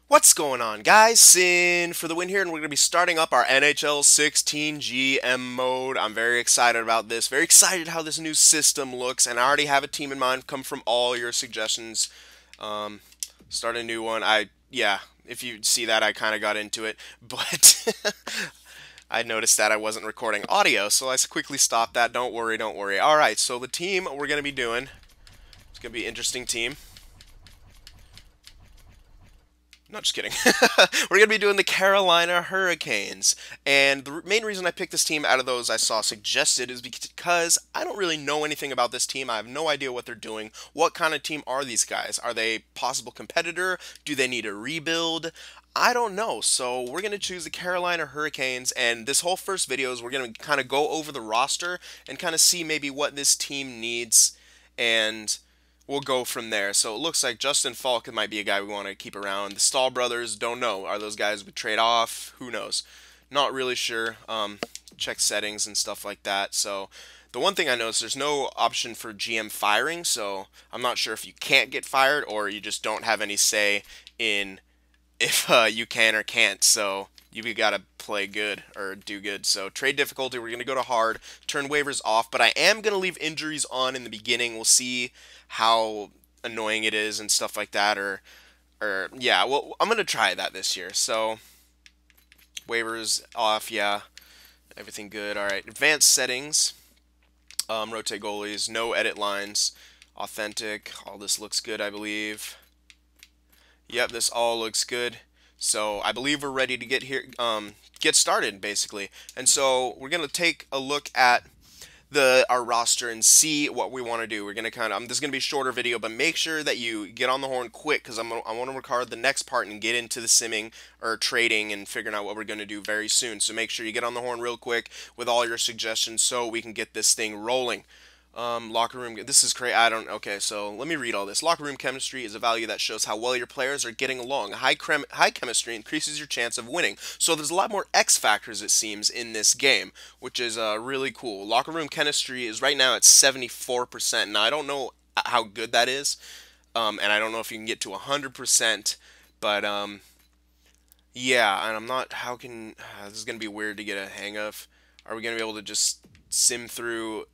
What's going on, guys? Cyn for the win here, and we're going to be starting up our NHL 16 GM mode. I'm very excited about this. Very excited how this new system looks, and I already have a team in mind. Come from all your suggestions. Start a new one. Yeah, if you see that, I kind of got into it, but I noticed that I wasn't recording audio, so I quickly stopped that. Don't worry, don't worry. All right, so the team we're going to be doing, it's going to be an interesting team. No, just kidding. We're going to be doing the Carolina Hurricanes. And the main reason I picked this team out of those I saw suggested is because I don't really know anything about this team. I have no idea what they're doing. What kind of team are these guys? Are they a possible competitor? Do they need a rebuild? I don't know. So we're going to choose the Carolina Hurricanes. And this whole first video is we're going to kind of go over the roster and kind of see maybe what this team needs. And we'll go from there. So it looks like Justin Falk might be a guy we want to keep around. The Stahl brothers, don't know. Are those guys we trade off? Who knows? Not really sure. Check settings and stuff like that. So the one thing I noticed, there's no option for GM firing. So I'm not sure if you can't get fired or you just don't have any say in if you can or can't. So you gotta play good or do good. So trade difficulty, we're gonna go to hard, turn waivers off, but I am gonna leave injuries on in the beginning. We'll see how annoying it is and stuff like that, or yeah, well, I'm gonna try that this year. So waivers off, yeah, everything good. All right, advanced settings, rotate goalies, no edit lines, authentic. All this looks good, I believe. Yep, this all looks good. So I believe we're ready to get started basically. And so we're gonna take a look at our roster and see what we want to do. We're gonna this is gonna be a shorter video, but make sure that you get on the horn quick because I want to record the next part and get into the simming or trading and figuring out what we're gonna do very soon. So make sure you get on the horn real quick with all your suggestions so we can get this thing rolling. Locker room, this is crazy. Okay, so let me read all this. Locker room chemistry is a value that shows how well your players are getting along. High chemistry increases your chance of winning. So there's a lot more X factors, it seems, in this game, which is really cool. Locker room chemistry is right now at 74%. Now, I don't know how good that is, and I don't know if you can get to 100%, but, yeah, and I'm not, this is going to be weird to get a hang of. Are we going to be able to just sim through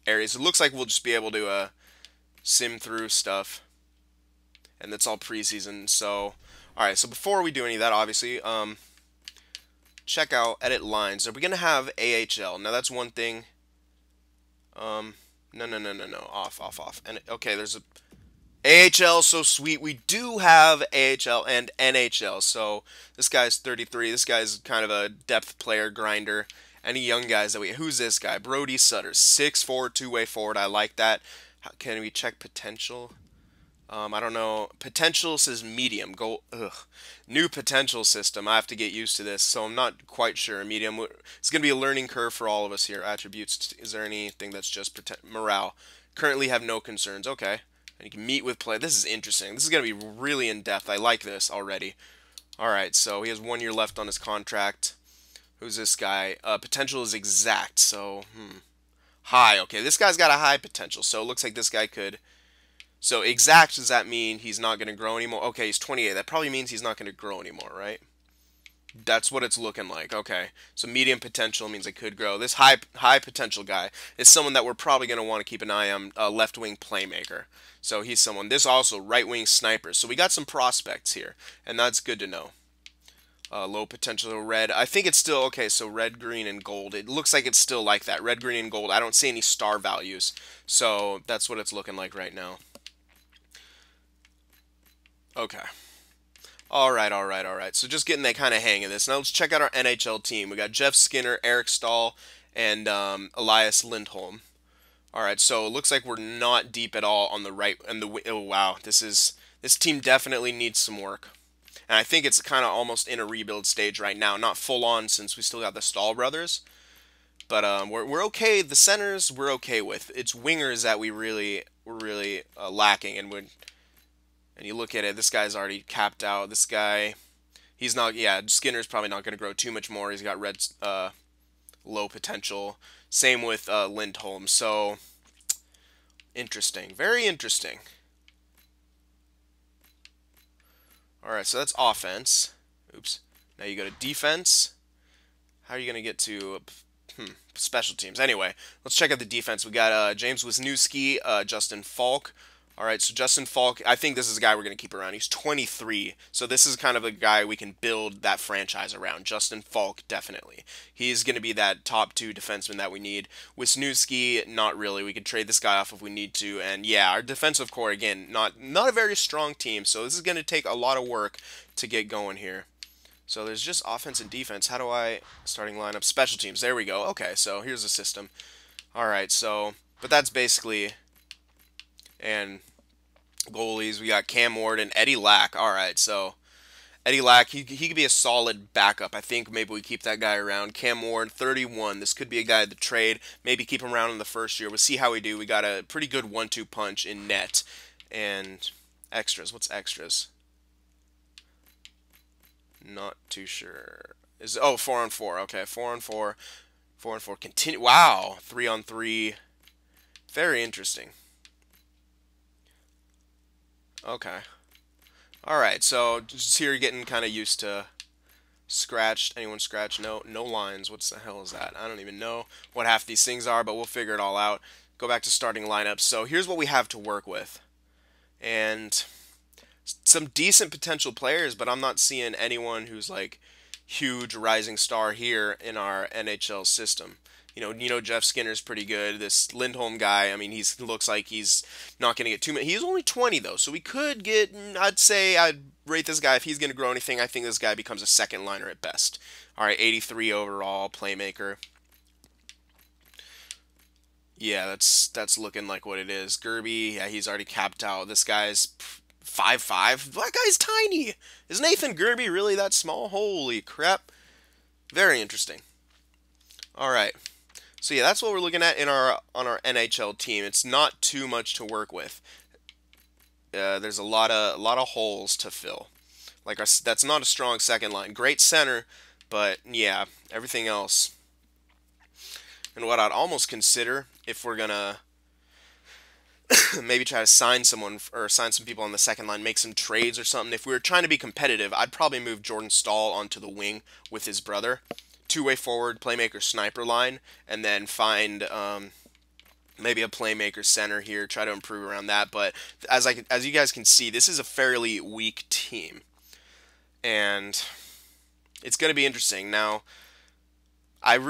areas? It looks like we'll just be able to sim through stuff, and that's all preseason. So alright, so before we do any of that, obviously check out edit lines. Are we gonna have AHL? Now that's one thing. No, off. And okay, there's a AHL, so sweet. We do have AHL and NHL. So this guy's 33. This guy's kind of a depth player grinder. Any young guys that who's this guy? Brody Sutter, 6'4", two-way forward. I like that. Can we check potential? I don't know. Potential says medium. New potential system. I have to get used to this, so I'm not quite sure. Medium. It's going to be a learning curve for all of us here. Attributes. Is there anything that's just morale? Currently have no concerns. Okay. And you can meet with play. This is interesting. This is going to be really in-depth. I like this already. All right, so he has 1 year left on his contract. Who's this guy? Potential is exact, so, high. Okay, this guy's got a high potential, so it looks like this guy could. So exact, does that mean he's not going to grow anymore? Okay, he's 28. That probably means he's not going to grow anymore, right? That's what it's looking like. Okay, so medium potential means it could grow. This high potential guy is someone that we're probably going to want to keep an eye on, left-wing playmaker. So he's someone. This also right-wing sniper. So we got some prospects here, and that's good to know. Low potential red. I think it's still okay. So red, green, and gold. It looks like it's still like that. Red, green, and gold. I don't see any star values. So that's what it's looking like right now. Okay. Alright. So just getting that kind of hang of this. Now let's check out our NHL team. We got Jeff Skinner, Eric Stahl, and Elias Lindholm. Alright, so it looks like we're not deep at all on the right. Oh, wow. This team definitely needs some work. And I think it's kind of almost in a rebuild stage right now. Not full on since we still got the Stahl brothers. But we're okay. The centers we're okay with. It's wingers that we're really lacking. And you look at it, this guy's already capped out. This guy, he's not. Yeah, Skinner's probably not going to grow too much more. He's got red low potential. Same with Lindholm. So Interesting. Very interesting. Alright, so that's offense. Oops. Now you go to defense. How are you going to get to special teams? Anyway, let's check out the defense. We got James Wisniewski, Justin Falk. All right, so Justin Falk, I think this is a guy we're going to keep around. He's 23, so this is kind of a guy we can build that franchise around. Justin Falk, definitely. He's going to be that top 2 defenseman that we need. Wisniewski, not really. We could trade this guy off if we need to. And yeah, our defensive core, again, not a very strong team, so this is going to take a lot of work to get going here. So there's just offense and defense. How do I starting lineup? Special teams. There we go. Okay, so here's the system. All right, so but that's basically and goalies. We got Cam Ward and Eddie Lack. All right, so Eddie Lack, he could be a solid backup. I think maybe we keep that guy around. Cam Ward, 31. This could be a guy to trade. Maybe keep him around in the first year. We'll see how we do. We got a pretty good 1-2 punch in net. And extras. What's extras? Not too sure. 4-on-4. Okay, 4-on-4. 4-on-4. Continue. Wow, 3-on-3. Very interesting. Okay. All right. So just here, getting kind of used to scratched. Anyone scratched? No. No lines. What's the hell is that? I don't even know what half these things are, but we'll figure it all out. Go back to starting lineups. So here's what we have to work with, and some decent potential players, but I'm not seeing anyone who's like huge rising star here in our NHL system. Jeff Skinner's pretty good. This Lindholm guy, I mean, he looks like he's not going to get too many. He's only 20 though, so we could get. I'd rate this guy if he's going to grow anything. I think this guy becomes a second liner at best. All right, 83 overall, playmaker. Yeah, that's looking like what it is. Gerby, yeah, he's already capped out. This guy's 5'5". That guy's tiny. Is Nathan Gerby really that small? Holy crap. Very interesting. All right. So yeah, that's what we're looking at on our NHL team. It's not too much to work with. There's a lot of holes to fill. That's not a strong second line. Great center, but yeah, everything else. And what I'd almost consider if we're gonna maybe try to sign someone or sign some people on the second line, make some trades or something. If we were trying to be competitive, I'd probably move Jordan Staal onto the wing with his brother. Two-way forward, playmaker, sniper line, and then find maybe a playmaker center here. Try to improve around that. But as you guys can see, this is a fairly weak team, and it's going to be interesting. Now, I'm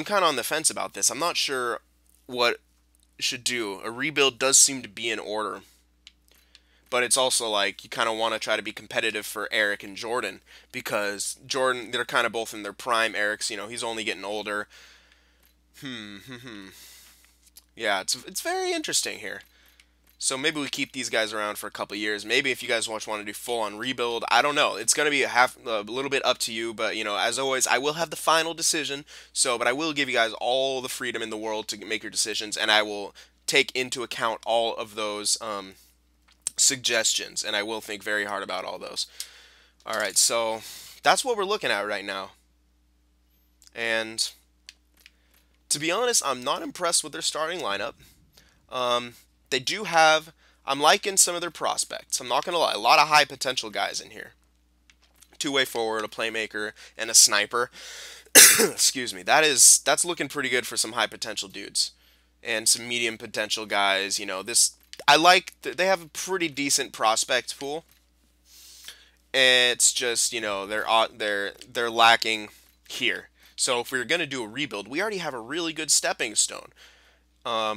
kind of on the fence about this. I'm not sure what should do. A rebuild does seem to be in order, but it's also like you kind of want to try to be competitive for Eric and Jordan, because Jordan, they're kind of both in their prime. Eric's, he's only getting older. Yeah, it's very interesting here. So maybe we keep these guys around for a couple years. Maybe if you guys want to do full-on rebuild, I don't know. It's going to be a little bit up to you, but as always, I will have the final decision. But I will give you guys all the freedom in the world to make your decisions, and I will take into account all of those suggestions, and I will think very hard about all those. All right, so that's what we're looking at right now. And to be honest, I'm not impressed with their starting lineup. They do have, I'm liking some of their prospects. I'm not going to lie, a lot of high potential guys in here. Two-way forward, a playmaker, and a sniper. Excuse me. That's looking pretty good for some high potential dudes. And some medium potential guys. They have a pretty decent prospect pool. It's just, they're lacking here. So if we're going to do a rebuild, we already have a really good stepping stone.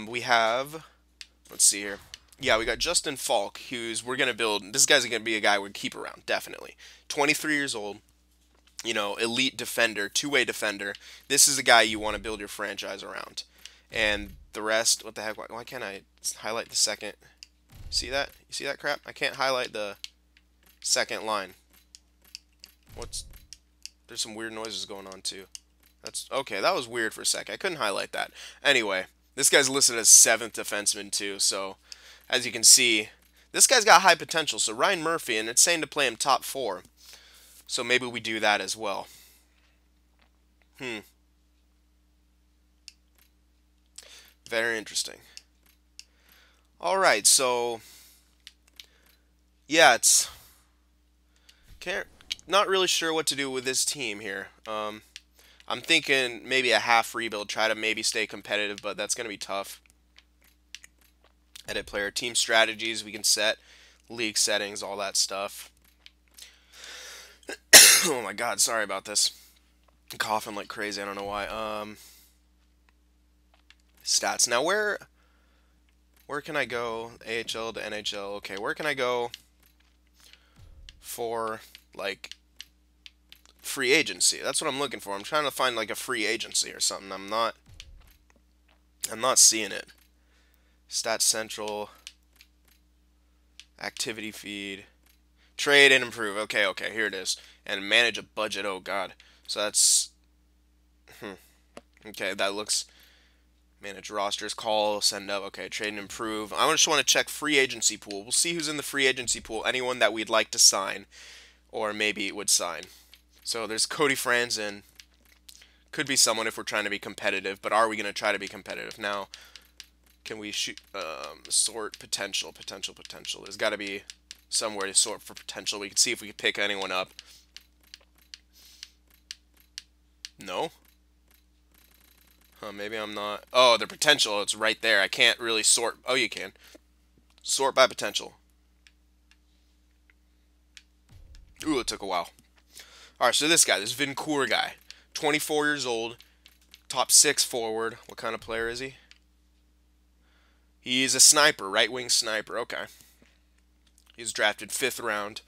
We have, let's see here. Yeah, we got Justin Falk, we're going to build. This guy's going to be a guy we'd keep around, definitely. 23 years old, elite defender, two-way defender. This is the guy you want to build your franchise around. And the rest, what the heck, why can't I highlight the second? See that? You see that crap? I can't highlight the second line. There's some weird noises going on too. Okay, that was weird for a sec. I couldn't highlight that. Anyway, this guy's listed as 7th defenseman too, so as you can see, this guy's got high potential. So Ryan Murphy, and it's saying to play him top 4. So maybe we do that as well. Very interesting. All right, so yeah, it's can't not really sure what to do with this team here. I'm thinking maybe a half rebuild, try to maybe stay competitive, but that's gonna be tough. Edit player team strategies we can set, league settings, all that stuff. Oh my God, sorry about this. I'm coughing like crazy. I don't know why. Stats. Now where can I go? AHL to NHL. Okay, where can I go for like free agency? That's what I'm looking for. I'm trying to find like a free agency or something. I'm not seeing it. Stats Central, activity feed, trade and improve. Okay, here it is. And manage a budget. Oh God. So that's okay. That looks manage rosters, call, send up. Okay, trade and improve. I just want to check free agency pool. We'll see who's in the free agency pool. Anyone that we'd like to sign, or maybe would sign. So there's Cody Franzen. Could be someone if we're trying to be competitive, but are we going to try to be competitive now? Can we shoot sort potential? There's got to be somewhere to sort for potential. We can see if we can pick anyone up. No. Maybe I'm not. Oh, the potential. It's right there. I can't really sort. Oh, you can. Sort by potential. Ooh, it took a while. All right, so this Vincour guy, 24 years old, top 6 forward. What kind of player is he? He's a sniper, right wing sniper. Okay. He's drafted 5th round.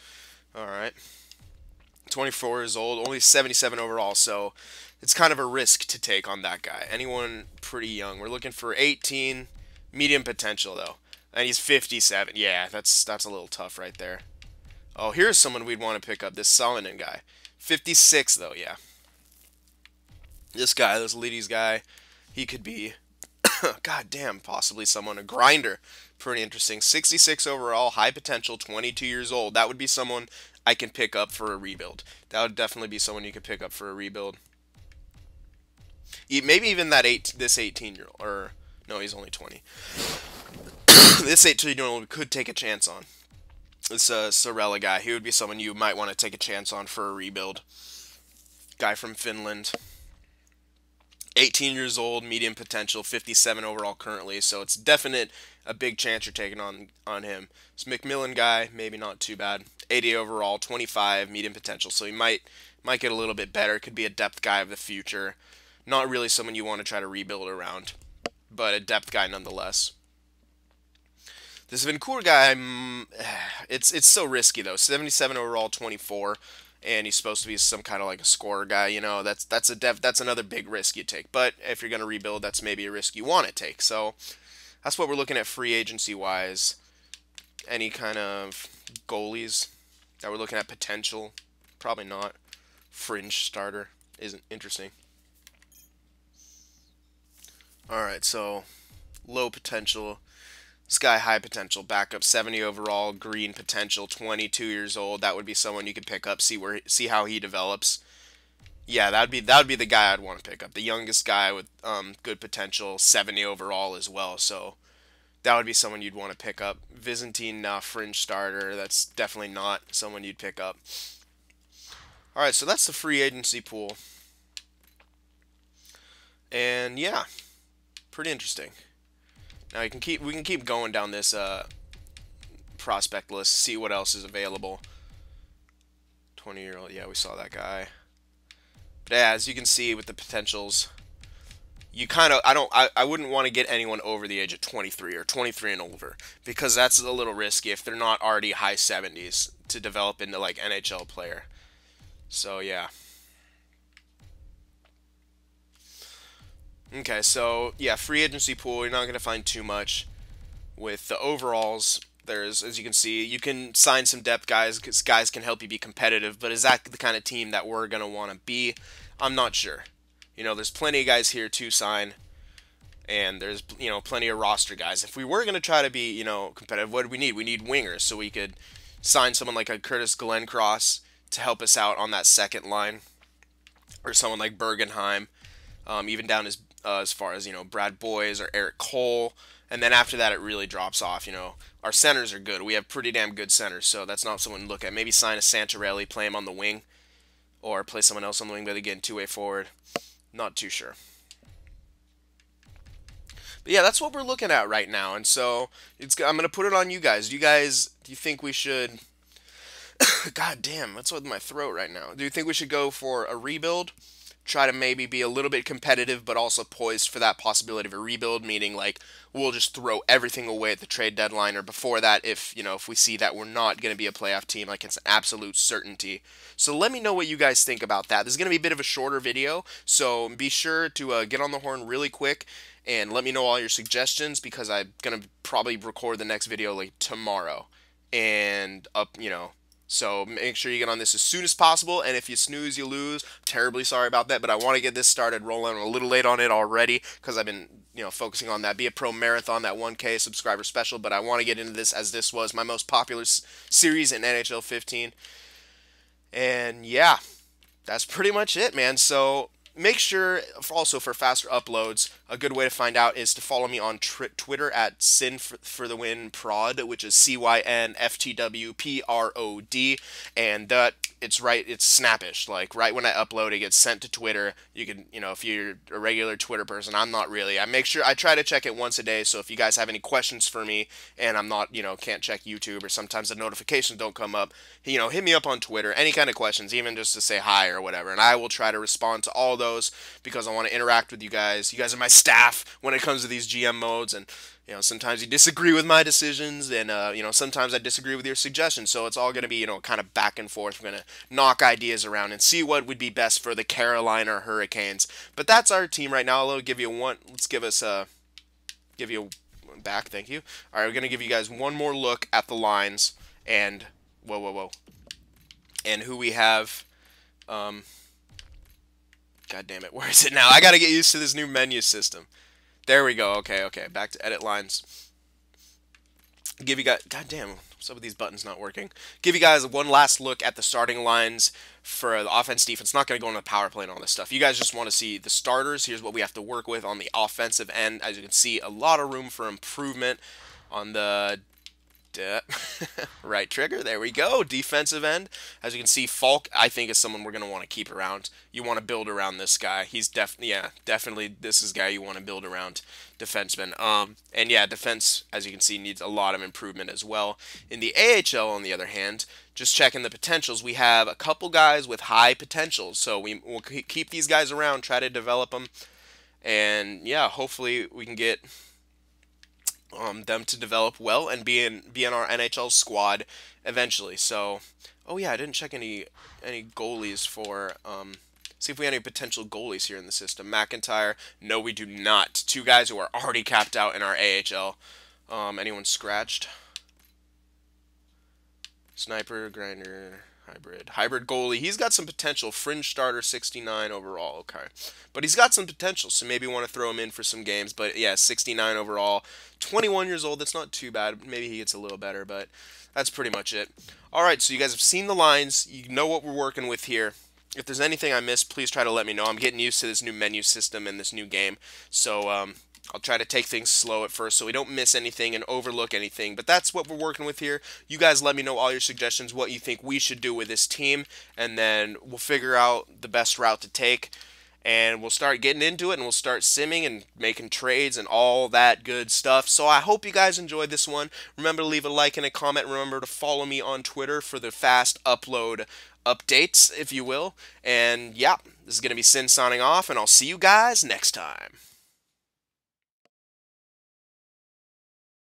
All right. 24 years old, only 77 overall, so it's kind of a risk to take on that guy. Anyone pretty young. We're looking for 18, medium potential though. And he's 57. Yeah, that's a little tough right there. Oh, here's someone we'd want to pick up, this Salonen guy. 56 though, yeah. This guy, this Liddy's guy, he could be god damn, possibly someone, a grinder. Pretty interesting. 66 overall, high potential, 22 years old. That would be someone I can pick up for a rebuild. That would definitely be someone you could pick up for a rebuild. Maybe even this 18-year-old, or no, he's only 20. This 18-year-old we could take a chance on. This Sorella guy, he would be someone you might want to take a chance on for a rebuild. Guy from Finland. 18 years old, medium potential, 57 overall currently, so it's definite a big chance you're taking on him. This McMillan guy, maybe not too bad. 80 overall, 25, medium potential, so he might get a little bit better. Could be a depth guy of the future. Not really someone you want to try to rebuild around, but a depth guy nonetheless. This Vincour guy, it's so risky though. 77 overall, 24. And he's supposed to be some kind of like a scorer guy, you know. That's another big risk you take. But if you're gonna rebuild, that's maybe a risk you want to take. So that's what we're looking at free agency wise. Any kind of goalies that we're looking at potential? Probably not. Fringe starter isn't interesting. All right, so low potential. This guy, high potential, backup, 70 overall, green potential, 22 years old. That would be someone you could pick up, see how he develops. Yeah, that would be the guy I'd want to pick up. The youngest guy with good potential, 70 overall as well. So that would be someone you'd want to pick up. Byzantine, fringe starter. That's definitely not someone you'd pick up. All right, so that's the free agency pool. And yeah, pretty interesting. Now we can keep going down this prospect list, see what else is available. 20-year-old, yeah, we saw that guy. But yeah, as you can see with the potentials, you kind of I wouldn't want to get anyone over the age of 23 or 23 and over, because that's a little risky if they're not already high 70s to develop into like NHL player. So yeah. Okay, so yeah, free agency pool, you're not going to find too much. With the overalls, there's, as you can see, you can sign some depth guys, because guys can help you be competitive, but is that the kind of team that we're going to want to be? I'm not sure. You know, there's plenty of guys here to sign, and there's, you know, plenty of roster guys. If we were going to try to be, you know, competitive, what do we need? We need wingers, so we could sign someone like a Curtis Glencross to help us out on that second line, or someone like Bergenheim, even down as far as, you know, Brad Boyes or Eric Cole. And then after that, it really drops off. Our centers are good. We have pretty damn good centers, so that's not someone to look at. Maybe sign a Santarelli, play him on the wing, or play someone else on the wing, but again, two-way forward. Not too sure. But yeah, that's what we're looking at right now. And so I'm going to put it on you guys. Do you think we should... God damn, what's with my throat right now? Do you think we should go for a rebuild? Try to maybe be a little bit competitive, but also poised for that possibility of a rebuild, meaning like we'll just throw everything away at the trade deadline or before that if we see that we're not going to be a playoff team, like it's an absolute certainty. So let me know what you guys think about that. This is going to be a bit of a shorter video, so be sure to get on the horn really quick and let me know all your suggestions, because I'm going to probably record the next video like tomorrow and so make sure you get on this as soon as possible, and if you snooze, you lose. Terribly sorry about that, but I want to get this started rolling. I'm a little late on it already because I've been, focusing on that Be a Pro Marathon, that 1K subscriber special, but I want to get into this as this was my most popular series in NHL 15. And yeah, that's pretty much it, man. So make sure also for faster uploads, a good way to find out is to follow me on Twitter at CynFtWProd, which is CynFtWProd, and it's snappish. Like right when I upload, it gets sent to Twitter. You can, if you're a regular Twitter person, I'm not really. I try to check it once a day. So if you guys have any questions for me, and I'm not, can't check YouTube, or sometimes the notifications don't come up, hit me up on Twitter. Any kind of questions, even just to say hi or whatever, and I will try to respond to all those because I want to interact with you guys. You guys are my staff when it comes to these GM modes, and sometimes you disagree with my decisions, and sometimes I disagree with your suggestions. So it's all going to be kind of back and forth. We're going to knock ideas around and see what would be best for the Carolina Hurricanes. But that's our team right now. I'll give you one. Let's give you back. Thank you. All right, we're going to give you guys one more look at the lines and and who we have. God damn it, where is it now? I gotta get used to this new menu system. There we go. Okay, back to edit lines. Give you guys, god damn, some of these buttons not working. Give you guys one last look at the starting lines for the offense, defense. Not gonna go into the power play and all this stuff. You guys just want to see the starters. Here's what we have to work with on the offensive end. As you can see, a lot of room for improvement on the right trigger. There we go. Defensive end. As you can see, Falk, I think, is someone we're going to want to keep around. You want to build around this guy. He's definitely this is a guy you want to build around, defenseman. And yeah, defense, as you can see, needs a lot of improvement as well. In the AHL, on the other hand, just checking the potentials, we have a couple guys with high potential. So we'll keep these guys around, try to develop them. And yeah, hopefully we can get them to develop well and be in our NHL squad eventually. So, oh yeah, I didn't check any goalies for see if we have any potential goalies here in the system. McIntyre, no, we do not. Two guys who are already capped out in our AHL. Anyone scratched? Sniper, grinder, hybrid goalie. He's got some potential. Fringe starter, 69 overall. Okay, but he's got some potential, so maybe want to throw him in for some games. But yeah, 69 overall, 21 years old. That's not too bad. Maybe he gets a little better, but that's pretty much it. All right, so you guys have seen the lines. You know what we're working with here. If there's anything I missed, please try to let me know. I'm getting used to this new menu system and this new game, so I'll try to take things slow at first so we don't miss anything and overlook anything. But that's what we're working with here. You guys let me know all your suggestions, what you think we should do with this team, and then we'll figure out the best route to take. And we'll start getting into it, and we'll start simming and making trades and all that good stuff. So I hope you guys enjoyed this one. Remember to leave a like and a comment. Remember to follow me on Twitter for the fast upload updates, if you will. And yeah, this is going to be Cyn signing off, and I'll see you guys next time.